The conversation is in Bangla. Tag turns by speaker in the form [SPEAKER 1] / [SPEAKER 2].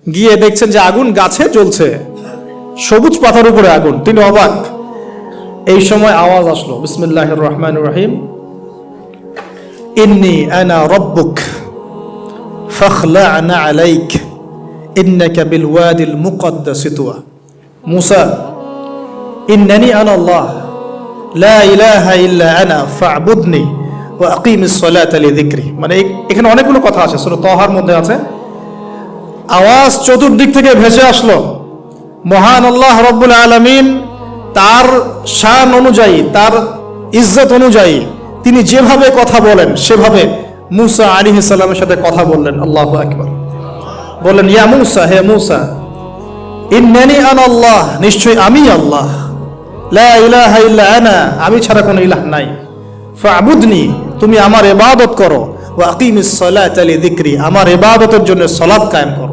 [SPEAKER 1] গিয়ে দেখছেন যে আগুন গাছে জ্বলছে, সবুজ পাতার উপরে আগুন। তিনি অবাক। এই সময় আওয়াজ আসলো, বিসমিল্লাহির রহমানির রহিম, ইন্নী আনা রব্বুক ফাখলা'না আলাইক ইন্নাকা বিল ওয়াদিল মুকদ্দাস তুয়া। মুসা, ইন্নানি আনা আল্লাহ লা ইলাহা ইল্লা আনা ফা'বুদনি ওয়া আকিমিস সালাতা লিযিকরি। মানে এখানে অনেকগুলো কথা আছে, সূরা তাহার মধ্যে আছে। আওয়াজ চতুর্দিক থেকে ভেসে আসলো। মহান আল্লাহ রব্বুল আলামিন তার শান অনুযায়ী, তার ইজ্জত অনুযায়ী তিনি যেভাবে কথা বলেন সেভাবে মুসা আলাইহিস সালামের সাথে কথা বললেন। আল্লাহু আকবার। বললেন, ইয়া মুসা, হে মুসা, ইন্নানি আনা আল্লাহ, নিশ্চয়ই আমি আল্লাহ, লা ইলাহা ইল্লা আনা, আমি ছাড়া কোনো ইলাহ নাই, ফা'বুদনি, তুমি আমার ইবাদত করো, ওয়া আকিমিস সালাতা লিযিকরি, আমার ইবাদতের জন্য সালাত কায়েম করো।